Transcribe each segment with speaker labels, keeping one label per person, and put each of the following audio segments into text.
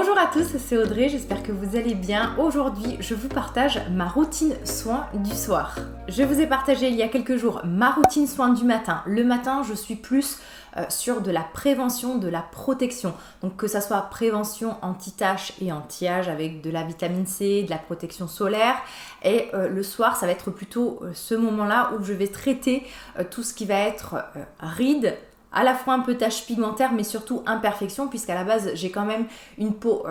Speaker 1: Bonjour à tous, c'est Audrey, j'espère que vous allez bien. Aujourd'hui, je vous partage ma routine soins du soir. Je vous ai partagé il y a quelques jours ma routine soins du matin. Le matin, je suis plus sur de la prévention, de la protection. Donc que ça soit prévention anti-taches et anti-âge avec de la vitamine C, de la protection solaire. Et le soir, ça va être plutôt ce moment-là où je vais traiter tout ce qui va être rides, à la fois un peu taches pigmentaires mais surtout imperfections, puisqu'à la base j'ai quand même une peau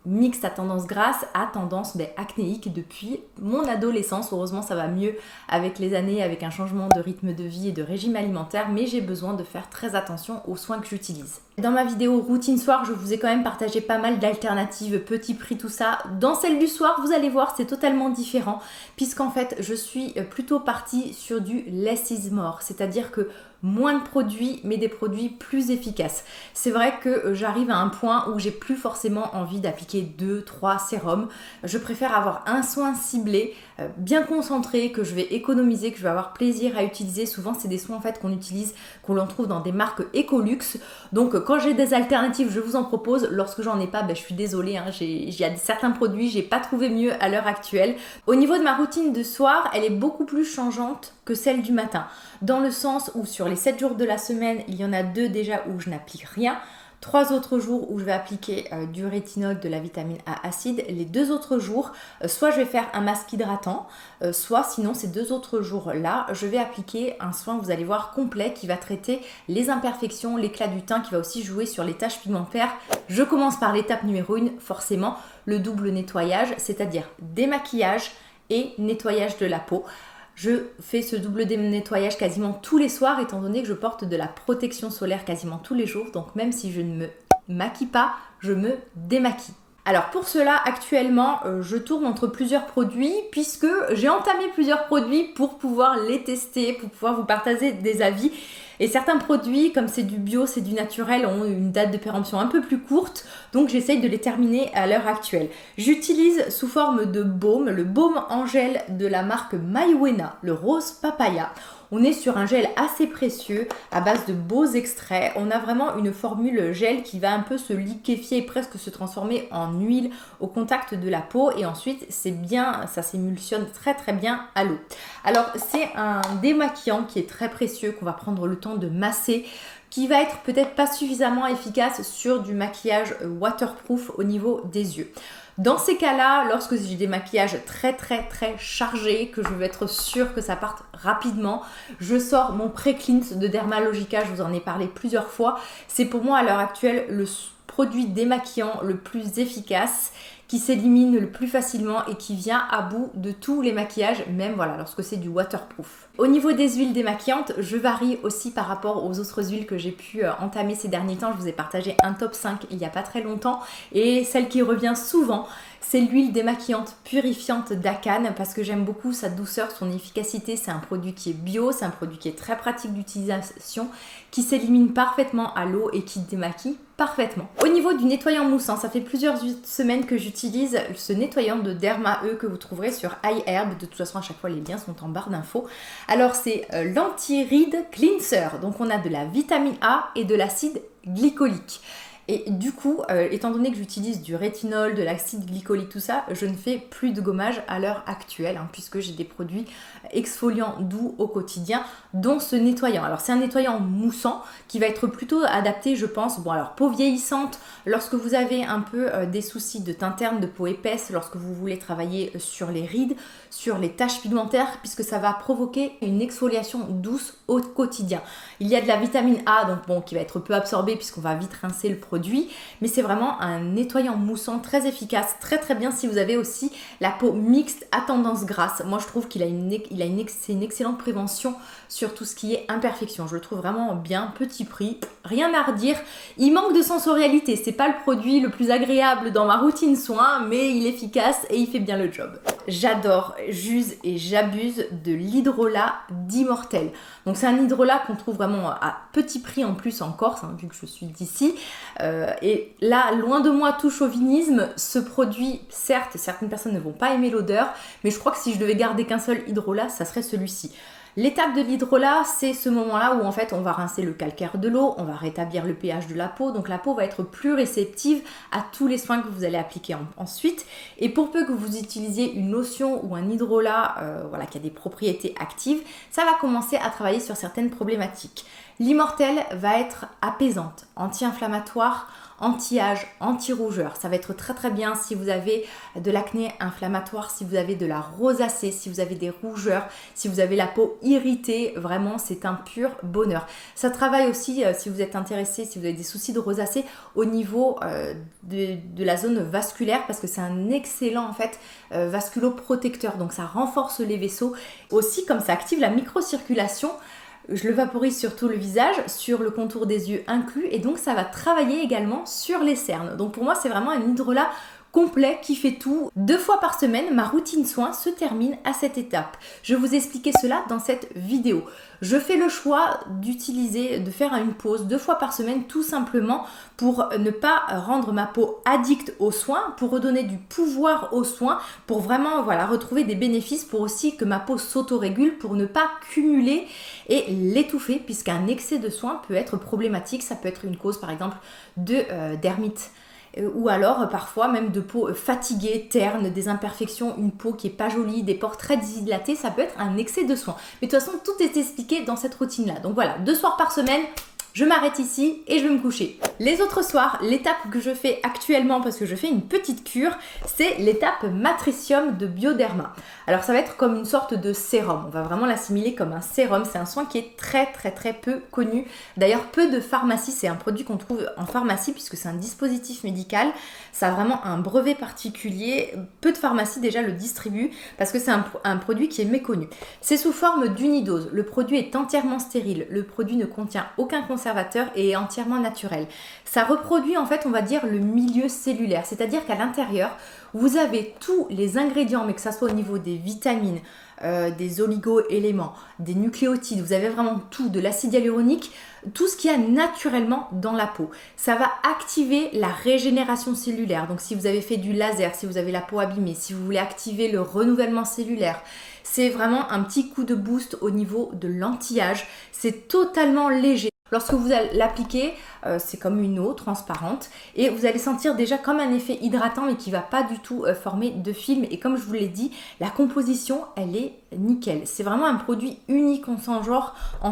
Speaker 1: mixte à tendance grasse, à tendance acnéique depuis mon adolescence. Heureusement ça va mieux avec les années, avec un changement de rythme de vie et de régime alimentaire, mais j'ai besoin de faire très attention aux soins que j'utilise. Dans ma vidéo routine soir, je vous ai quand même partagé pas mal d'alternatives, petit prix, tout ça. Dans celle du soir, vous allez voir, c'est totalement différent, puisqu'en fait je suis plutôt partie sur du less is more, c'est-à-dire que moins de produits, mais des produits plus efficaces. C'est vrai que j'arrive à un point où j'ai plus forcément envie d'appliquer 2-3 sérums. Je préfère avoir un soin ciblé, bien concentré, que je vais économiser, que je vais avoir plaisir à utiliser. Souvent, c'est des soins en fait qu'on utilise, qu'on l'on trouve dans des marques Ecolux. Donc, quand j'ai des alternatives, je vous en propose. Lorsque j'en ai pas, je suis désolée. Il y a certains produits, j'ai pas trouvé mieux à l'heure actuelle. Au niveau de ma routine de soir, elle est beaucoup plus changeante que celle du matin. Dans le sens où sur les 7 jours de la semaine, il y en a 2 déjà où je n'applique rien. 3 autres jours où je vais appliquer du rétinol, de la vitamine A acide. Les 2 autres jours, soit je vais faire un masque hydratant, soit sinon ces 2 autres jours-là, je vais appliquer un soin, vous allez voir, complet qui va traiter les imperfections, l'éclat du teint, qui va aussi jouer sur les taches pigmentaires. Je commence par l'étape numéro 1, forcément, le double nettoyage, c'est-à-dire démaquillage et nettoyage de la peau. Je fais ce double nettoyage quasiment tous les soirs, étant donné que je porte de la protection solaire quasiment tous les jours. Donc même si je ne me maquille pas, je me démaquille. Alors pour cela, actuellement, je tourne entre plusieurs produits, puisque j'ai entamé plusieurs produits pour pouvoir les tester, pour pouvoir vous partager des avis. Et certains produits, comme c'est du bio, c'est du naturel, ont une date de péremption un peu plus courte, donc j'essaye de les terminer à l'heure actuelle. J'utilise sous forme de baume, le baume en gel de la marque Maiwena, le rose papaya. On est sur un gel assez précieux à base de beaux extraits. On a vraiment une formule gel qui va un peu se liquéfier et presque se transformer en huile au contact de la peau. Et ensuite, c'est bien, ça s'émulsionne très très bien à l'eau. Alors, c'est un démaquillant qui est très précieux, qu'on va prendre le temps de masser, qui va être peut-être pas suffisamment efficace sur du maquillage waterproof au niveau des yeux. Dans ces cas-là, lorsque j'ai des maquillages très chargés, que je veux être sûre que ça parte rapidement, je sors mon pré-cleanse de Dermalogica, je vous en ai parlé plusieurs fois. C'est pour moi à l'heure actuelle le produit démaquillant le plus efficace, qui s'élimine le plus facilement et qui vient à bout de tous les maquillages, même lorsque c'est du waterproof. Au niveau des huiles démaquillantes, je varie aussi par rapport aux autres huiles que j'ai pu entamer ces derniers temps. Je vous ai partagé un top 5 il n'y a pas très longtemps, et celle qui revient souvent, c'est l'huile démaquillante purifiante d'Akan, parce que j'aime beaucoup sa douceur, son efficacité. C'est un produit qui est bio, c'est un produit qui est très pratique d'utilisation, qui s'élimine parfaitement à l'eau et qui démaquille parfaitement. Au niveau du nettoyant moussant, ça fait plusieurs semaines que j'utilise ce nettoyant de Derma E que vous trouverez sur iHerb. De toute façon, à chaque fois, les liens sont en barre d'infos. Alors, c'est l'anti-ride cleanser. Donc, on a de la vitamine A et de l'acide glycolique. Et du coup, étant donné que j'utilise du rétinol, de l'acide glycolique, tout ça, je ne fais plus de gommage à l'heure actuelle, puisque j'ai des produits exfoliants doux au quotidien, dont ce nettoyant. Alors c'est un nettoyant moussant qui va être plutôt adapté, je pense, peau vieillissante, lorsque vous avez un peu des soucis de teint terne, de peau épaisse, lorsque vous voulez travailler sur les rides, sur les taches pigmentaires, puisque ça va provoquer une exfoliation douce au quotidien. Il y a de la vitamine A, donc qui va être peu absorbée puisqu'on va vite rincer le produit, mais c'est vraiment un nettoyant moussant très efficace, très bien si vous avez aussi la peau mixte à tendance grasse. Moi je trouve qu'il a c'est une excellente prévention sur tout ce qui est imperfection. Je le trouve vraiment bien, petit prix, rien à redire. Il manque de sensorialité, c'est pas le produit le plus agréable dans ma routine soin, mais il est efficace et il fait bien le job. J'adore, j'use et j'abuse de l'hydrolat d'Immortelle. Donc c'est un hydrolat qu'on trouve vraiment à petit prix en plus en Corse, vu que je suis d'ici. Et là, loin de moi tout chauvinisme, ce produit, certes, certaines personnes ne vont pas aimer l'odeur, mais je crois que si je devais garder qu'un seul hydrolat, ça serait celui-ci. L'étape de l'hydrolat, c'est ce moment-là où en fait on va rincer le calcaire de l'eau, on va rétablir le pH de la peau, donc la peau va être plus réceptive à tous les soins que vous allez appliquer ensuite. Et pour peu que vous utilisiez une lotion ou un hydrolat voilà, qui a des propriétés actives, ça va commencer à travailler sur certaines problématiques. L'immortel va être apaisante, anti-inflammatoire, anti-âge, anti-rougeur. Ça va être très très bien si vous avez de l'acné inflammatoire, si vous avez de la rosacée, si vous avez des rougeurs, si vous avez la peau irritée. Vraiment, c'est un pur bonheur. Ça travaille aussi, si vous êtes intéressé, si vous avez des soucis de rosacée, au niveau de la zone vasculaire, parce que c'est un excellent en fait vasculoprotecteur. Donc ça renforce les vaisseaux. Aussi, comme ça active la microcirculation, je le vaporise sur tout le visage, sur le contour des yeux inclus, et donc ça va travailler également sur les cernes. Donc pour moi, c'est vraiment un hydrolat complet qui fait tout. 2 fois par semaine, ma routine soin se termine à cette étape. Je vais vous expliquer cela dans cette vidéo. Je fais le choix de faire une pause 2 fois par semaine, tout simplement pour ne pas rendre ma peau addicte aux soins, pour redonner du pouvoir aux soins, pour vraiment voilà, retrouver des bénéfices, pour aussi que ma peau s'autorégule, pour ne pas cumuler et l'étouffer, puisqu'un excès de soins peut être problématique. Ça peut être une cause par exemple de dermite. Ou alors parfois même de peau fatiguée, terne, des imperfections, une peau qui est pas jolie, des pores très dilatés, ça peut être un excès de soins. Mais de toute façon, tout est expliqué dans cette routine-là. Donc voilà, 2 soirs par semaine, je m'arrête ici et je vais me coucher. Les autres soirs, l'étape que je fais actuellement, parce que je fais une petite cure, c'est l'étape Matricium de Bioderma. Alors ça va être comme une sorte de sérum, on va vraiment l'assimiler comme un sérum. C'est un soin qui est très peu connu. D'ailleurs, peu de pharmacies, c'est un produit qu'on trouve en pharmacie puisque c'est un dispositif médical. Ça a vraiment un brevet particulier. Peu de pharmacies déjà le distribuent parce que c'est un produit qui est méconnu. C'est sous forme d'unidose. Le produit est entièrement stérile. Le produit ne contient aucun conservateur et est entièrement naturel. Ça reproduit en fait, on va dire, le milieu cellulaire. C'est-à-dire qu'à l'intérieur, vous avez tous les ingrédients, mais que ça soit au niveau des vitamines, des oligo-éléments, des nucléotides, vous avez vraiment tout, de l'acide hyaluronique, tout ce qu'il y a naturellement dans la peau. Ça va activer la régénération cellulaire. Donc si vous avez fait du laser, si vous avez la peau abîmée, si vous voulez activer le renouvellement cellulaire, c'est vraiment un petit coup de boost au niveau de l'anti-âge. C'est totalement léger. Lorsque vous allez l'appliquer, c'est comme une eau transparente et vous allez sentir déjà comme un effet hydratant mais qui ne va pas du tout former de film. Et comme je vous l'ai dit, la composition, elle est nickel. C'est vraiment un produit unique en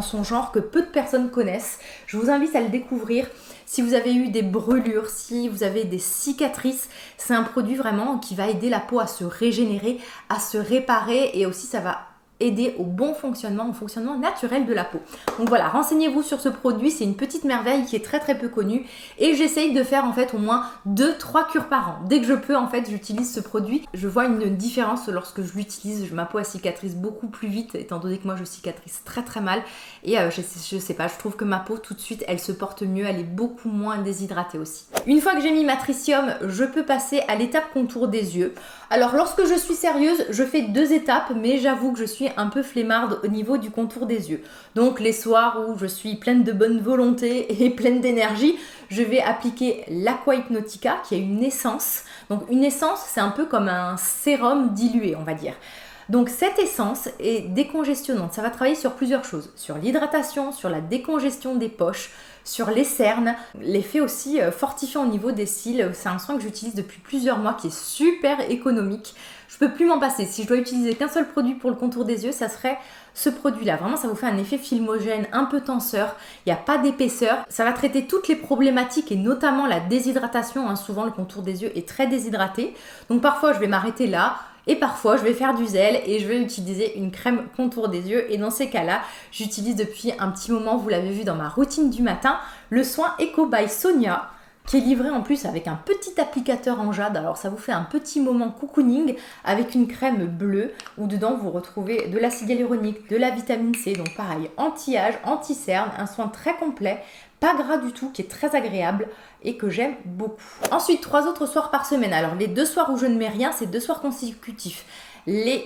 Speaker 1: son genre que peu de personnes connaissent. Je vous invite à le découvrir. Si vous avez eu des brûlures, si vous avez des cicatrices, c'est un produit vraiment qui va aider la peau à se régénérer, à se réparer et aussi ça va aider au bon fonctionnement, au fonctionnement naturel de la peau. Donc voilà, renseignez-vous sur ce produit, c'est une petite merveille qui est très peu connue et j'essaye de faire en fait au moins 2-3 cures par an. Dès que je peux en fait, j'utilise ce produit. Je vois une différence lorsque je l'utilise, ma peau elle cicatrise beaucoup plus vite étant donné que moi je cicatrise très mal et je sais pas, je trouve que ma peau tout de suite elle se porte mieux, elle est beaucoup moins déshydratée aussi. Une fois que j'ai mis Matricium, je peux passer à l'étape contour des yeux. Alors lorsque je suis sérieuse, je fais 2 étapes mais j'avoue que je suis un peu flemmarde au niveau du contour des yeux. Donc les soirs où je suis pleine de bonne volonté et pleine d'énergie, je vais appliquer l'Aqua Hypnotica qui est une essence. Donc une essence, c'est un peu comme un sérum dilué, on va dire. Donc cette essence est décongestionnante, ça va travailler sur plusieurs choses, sur l'hydratation, sur la décongestion des poches, sur les cernes, l'effet aussi fortifiant au niveau des cils. C'est un soin que j'utilise depuis plusieurs mois qui est super économique. Je peux plus m'en passer. Si je dois utiliser qu'un seul produit pour le contour des yeux, ça serait ce produit-là. Vraiment, ça vous fait un effet filmogène, un peu tenseur. Il n'y a pas d'épaisseur. Ça va traiter toutes les problématiques et notamment la déshydratation. Hein. Souvent, le contour des yeux est très déshydraté. Donc parfois, je vais m'arrêter là. Et parfois, je vais faire du zèle et je vais utiliser une crème contour des yeux. Et dans ces cas-là, j'utilise depuis un petit moment, vous l'avez vu dans ma routine du matin, le soin Eco by Sonia, qui est livré en plus avec un petit applicateur en jade. Alors ça vous fait un petit moment cocooning avec une crème bleue où dedans vous retrouvez de l'acide hyaluronique, de la vitamine C, donc pareil, anti-âge, anti-cerne, un soin très complet, pas gras du tout, qui est très agréable et que j'aime beaucoup. Ensuite, 3 autres soirs par semaine. Alors les 2 soirs où je ne mets rien, c'est 2 soirs consécutifs.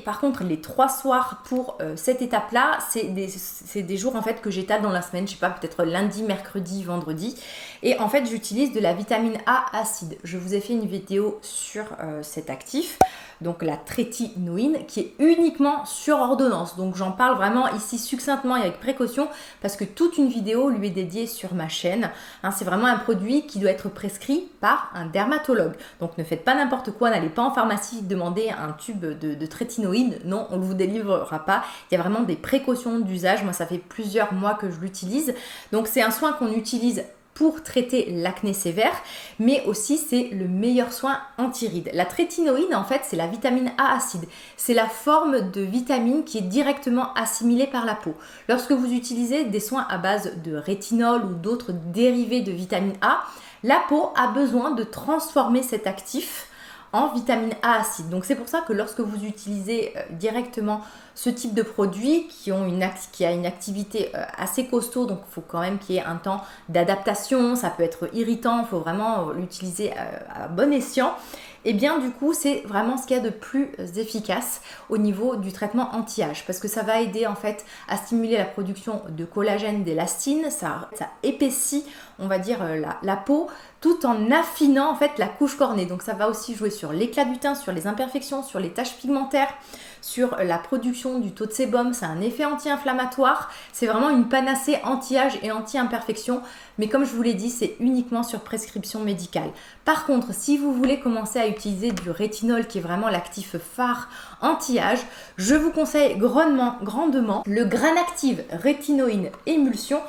Speaker 1: Par contre, les 3 soirs pour cette étape-là, c'est des jours en fait que j'étale dans la semaine, je sais pas, peut-être lundi, mercredi, vendredi. Et en fait, j'utilise de la vitamine A acide. Je vous ai fait une vidéo sur cet actif. donc la trétinoïne, qui est uniquement sur ordonnance. Donc j'en parle vraiment ici succinctement et avec précaution parce que toute une vidéo lui est dédiée sur ma chaîne. C'est vraiment un produit qui doit être prescrit par un dermatologue. Donc ne faites pas n'importe quoi, n'allez pas en pharmacie demander un tube de trétinoïne. Non, on ne vous délivrera pas. Il y a vraiment des précautions d'usage. Moi, ça fait plusieurs mois que je l'utilise. Donc c'est un soin qu'on utilise pour traiter l'acné sévère, mais aussi c'est le meilleur soin anti-rides. La trétinoïne, en fait, c'est la vitamine A acide. C'est la forme de vitamine qui est directement assimilée par la peau. Lorsque vous utilisez des soins à base de rétinol ou d'autres dérivés de vitamine A, la peau a besoin de transformer cet actif en vitamine A acide. Donc c'est pour ça que lorsque vous utilisez directement ce type de produit qui a une activité assez costaud, donc il faut quand même qu'il y ait un temps d'adaptation, ça peut être irritant, il faut vraiment l'utiliser à bon escient. Et bien du coup c'est vraiment ce qu'il y a de plus efficace au niveau du traitement anti-âge parce que ça va aider en fait à stimuler la production de collagène, d'élastine, ça épaissit on va dire la peau tout en affinant en fait la couche cornée. Donc ça va aussi jouer sur l'éclat du teint, sur les imperfections, sur les taches pigmentaires, sur la production du taux de sébum, c'est un effet anti-inflammatoire, c'est vraiment une panacée anti-âge et anti-imperfection, mais comme je vous l'ai dit, c'est uniquement sur prescription médicale. Par contre, si vous voulez commencer à utiliser du rétinol qui est vraiment l'actif phare anti-âge, je vous conseille grandement le Granactive Rétinoïne Émulsion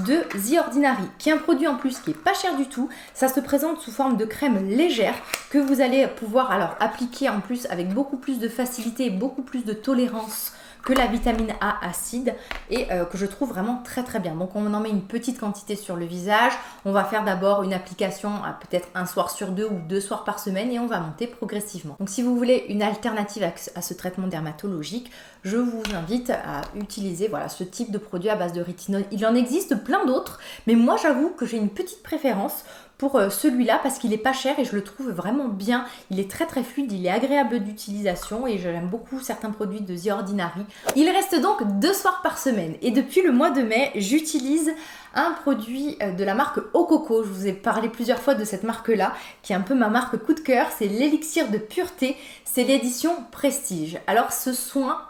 Speaker 1: de The Ordinary, qui est un produit en plus qui est pas cher du tout. Ça se présente sous forme de crème légère que vous allez pouvoir alors appliquer en plus avec beaucoup plus de facilité et beaucoup plus de tolérance que la vitamine A acide et que je trouve vraiment très très bien. Donc on en met une petite quantité sur le visage. On va faire d'abord une application peut-être un soir sur 2 ou 2 soirs par semaine et on va monter progressivement. Donc si vous voulez une alternative à ce traitement dermatologique, je vous invite à utiliser ce type de produit à base de rétinol. Il en existe plein d'autres, mais moi j'avoue que j'ai une petite préférence pour celui-là parce qu'il est pas cher et je le trouve vraiment bien. Il est très très fluide, il est agréable d'utilisation et j'aime beaucoup certains produits de The Ordinary. Il reste donc 2 soirs par semaine et depuis le mois de mai, j'utilise un produit de la marque Au Coco. Je vous ai parlé plusieurs fois de cette marque-là qui est un peu ma marque coup de cœur. C'est l'élixir de pureté, c'est l'édition Prestige. Alors ce soin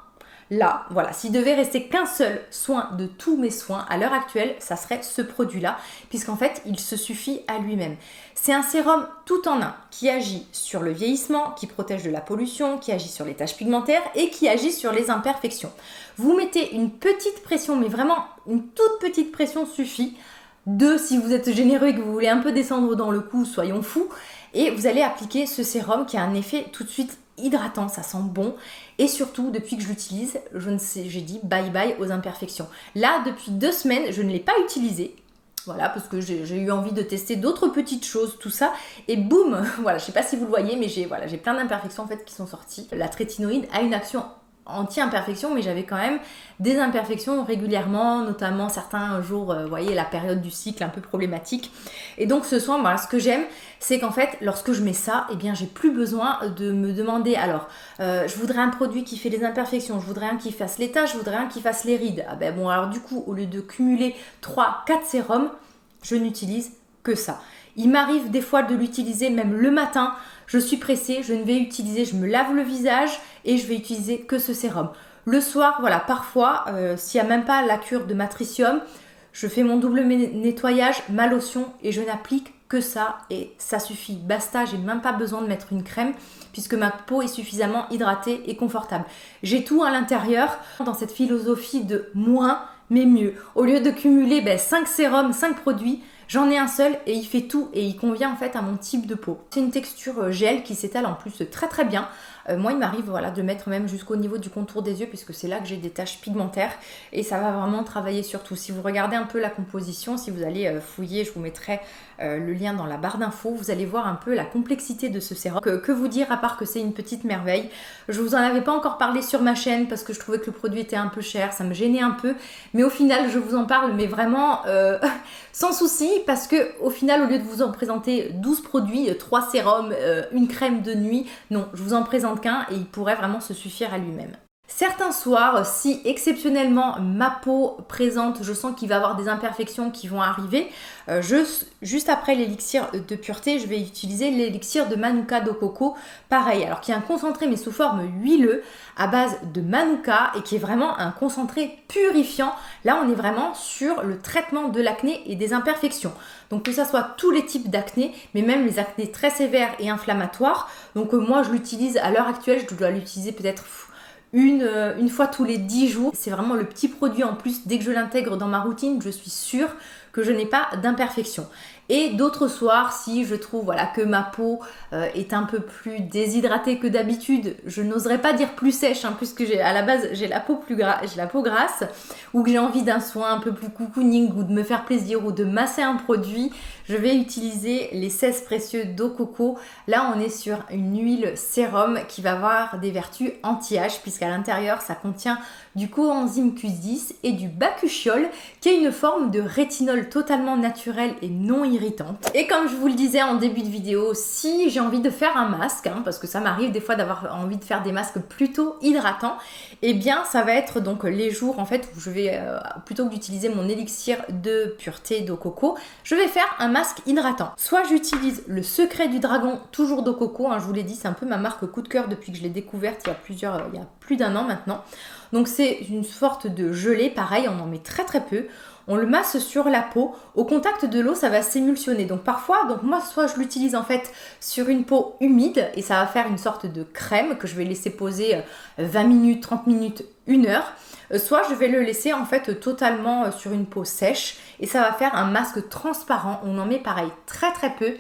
Speaker 1: là, voilà, s'il devait rester qu'un seul soin de tous mes soins à l'heure actuelle, ça serait ce produit-là, puisqu'en fait, il se suffit à lui-même. C'est un sérum tout en un qui agit sur le vieillissement, qui protège de la pollution, qui agit sur les taches pigmentaires et qui agit sur les imperfections. Vous mettez une petite pression, mais vraiment une toute petite pression suffit. Si vous êtes généreux et que vous voulez un peu descendre dans le cou, soyons fous. Et vous allez appliquer ce sérum qui a un effet tout de suite hydratant, ça sent bon et surtout depuis que je l'utilise, j'ai dit bye bye aux imperfections. Là depuis 2 semaines, je ne l'ai pas utilisé. Voilà, parce que j'ai eu envie de tester d'autres petites choses, tout ça. Et boum, voilà, je sais pas si vous le voyez, mais j'ai plein d'imperfections en fait qui sont sorties. La trétinoïde a une action anti-imperfection, mais j'avais quand même des imperfections régulièrement, notamment certains jours, vous voyez, la période du cycle un peu problématique. Et donc ce soin, ce que j'aime, c'est qu'en fait, lorsque je mets ça, eh bien, j'ai plus besoin de me demander, alors, je voudrais un produit qui fait les imperfections, je voudrais un qui fasse les taches, je voudrais un qui fasse les rides. Ah ben bon, alors du coup, au lieu de cumuler 3-4 sérums, je n'utilise que ça. Il m'arrive des fois de l'utiliser même le matin. Je suis pressée, je me lave le visage et je vais utiliser que ce sérum. Le soir, voilà, parfois, s'il n'y a même pas la cure de matricium, je fais mon double nettoyage, ma lotion et je n'applique que ça et ça suffit. Basta, j'ai même pas besoin de mettre une crème puisque ma peau est suffisamment hydratée et confortable. J'ai tout à l'intérieur dans cette philosophie de moins mais mieux. Au lieu de cumuler 5 sérums, 5 produits, j'en ai un seul et il fait tout et il convient en fait à mon type de peau. C'est une texture gel qui s'étale en plus très très bien. Moi il m'arrive de mettre même jusqu'au niveau du contour des yeux puisque c'est là que j'ai des taches pigmentaires et ça va vraiment travailler sur tout. Si vous regardez un peu la composition, si vous allez fouiller, je vous mettrai le lien dans la barre d'infos, vous allez voir un peu la complexité de ce sérum. Que vous dire à part que c'est une petite merveille. Je vous en avais pas encore parlé sur ma chaîne parce que je trouvais que le produit était un peu cher, ça me gênait un peu, mais au final je vous en parle mais vraiment sans souci parce que au final au lieu de vous en présenter 12 produits, 3 sérums, une crème de nuit, non, je vous en présente qu'un et il pourrait vraiment se suffire à lui-même. Certains soirs, si exceptionnellement ma peau présente, je sens qu'il va y avoir des imperfections qui vont arriver, juste après l'élixir de pureté, je vais utiliser l'élixir de Manuka d'eau coco, pareil, alors qui est un concentré mais sous forme huileux à base de Manuka et qui est vraiment un concentré purifiant. Là, on est vraiment sur le traitement de l'acné et des imperfections. Donc que ça soit tous les types d'acné, mais même les acnés très sévères et inflammatoires. Donc moi, je l'utilise à l'heure actuelle, je dois l'utiliser peut-être une fois tous les 10 jours. C'est vraiment le petit produit en plus. Dès que je l'intègre dans ma routine, je suis sûre que je n'ai pas d'imperfection. Et d'autres soirs, si je trouve que ma peau est un peu plus déshydratée que d'habitude, je n'oserais pas dire plus sèche, puisque à la base j'ai la peau grasse, ou que j'ai envie d'un soin un peu plus cocooning, ou de me faire plaisir, ou de masser un produit, je vais utiliser les 16 précieux d'eau coco. Là, on est sur une huile sérum qui va avoir des vertus anti-âge, puisqu'à l'intérieur, ça contient du coenzyme Q10 et du bakuchiol, qui est une forme de rétinol totalement naturelle et non irritante. Et comme je vous le disais en début de vidéo, si j'ai envie de faire un masque, parce que ça m'arrive des fois d'avoir envie de faire des masques plutôt hydratants, eh bien ça va être donc les jours en fait où je vais, plutôt que d'utiliser mon élixir de pureté d'eau coco, je vais faire un masque hydratant. Soit j'utilise le Secret du Dragon, toujours d'eau coco, je vous l'ai dit, c'est un peu ma marque coup de cœur depuis que je l'ai découverte il y a plus d'1 an maintenant. Donc c'est une sorte de gelée, pareil, on en met très très peu. On le masse sur la peau. Au contact de l'eau, ça va s'émulsionner. Donc parfois, moi, soit je l'utilise en fait sur une peau humide et ça va faire une sorte de crème que je vais laisser poser 20 minutes, 30 minutes, 1 heure. Soit je vais le laisser en fait totalement sur une peau sèche et ça va faire un masque transparent. On en met pareil très très peu.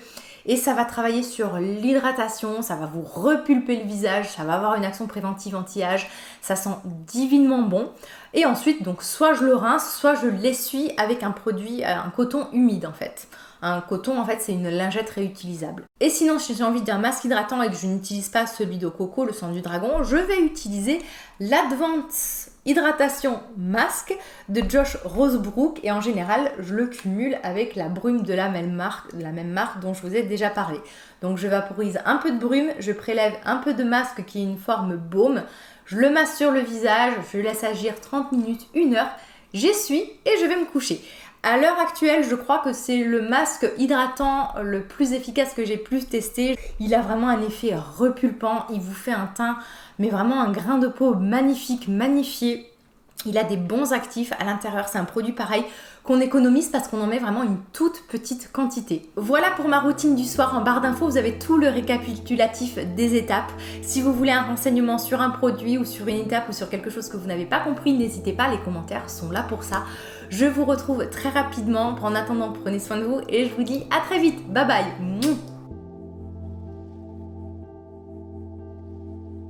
Speaker 1: Et ça va travailler sur l'hydratation, ça va vous repulper le visage, ça va avoir une action préventive anti-âge, ça sent divinement bon. Et ensuite, donc soit je le rince, soit je l'essuie avec un produit, un coton humide en fait. Un coton, en fait, c'est une lingette réutilisable. Et sinon, si j'ai envie d'un masque hydratant et que je n'utilise pas celui de coco, le sang du dragon, je vais utiliser l'Advanced Hydratation Mask de Josh Rosebrook. Et en général, je le cumule avec la brume de la même marque dont je vous ai déjà parlé. Donc, je vaporise un peu de brume, je prélève un peu de masque qui est une forme baume, je le masse sur le visage, je laisse agir 30 minutes, 1 heure, j'essuie et je vais me coucher. À l'heure actuelle, je crois que c'est le masque hydratant le plus efficace que j'ai pu tester. Il a vraiment un effet repulpant, il vous fait un teint, mais vraiment un grain de peau magnifique, magnifié. Il a des bons actifs à l'intérieur, c'est un produit pareil qu'on économise parce qu'on en met vraiment une toute petite quantité. Voilà pour ma routine du soir. En barre d'infos, vous avez tout le récapitulatif des étapes. Si vous voulez un renseignement sur un produit ou sur une étape ou sur quelque chose que vous n'avez pas compris, n'hésitez pas, les commentaires sont là pour ça. Je vous retrouve très rapidement. En attendant, prenez soin de vous et je vous dis à très vite. Bye bye.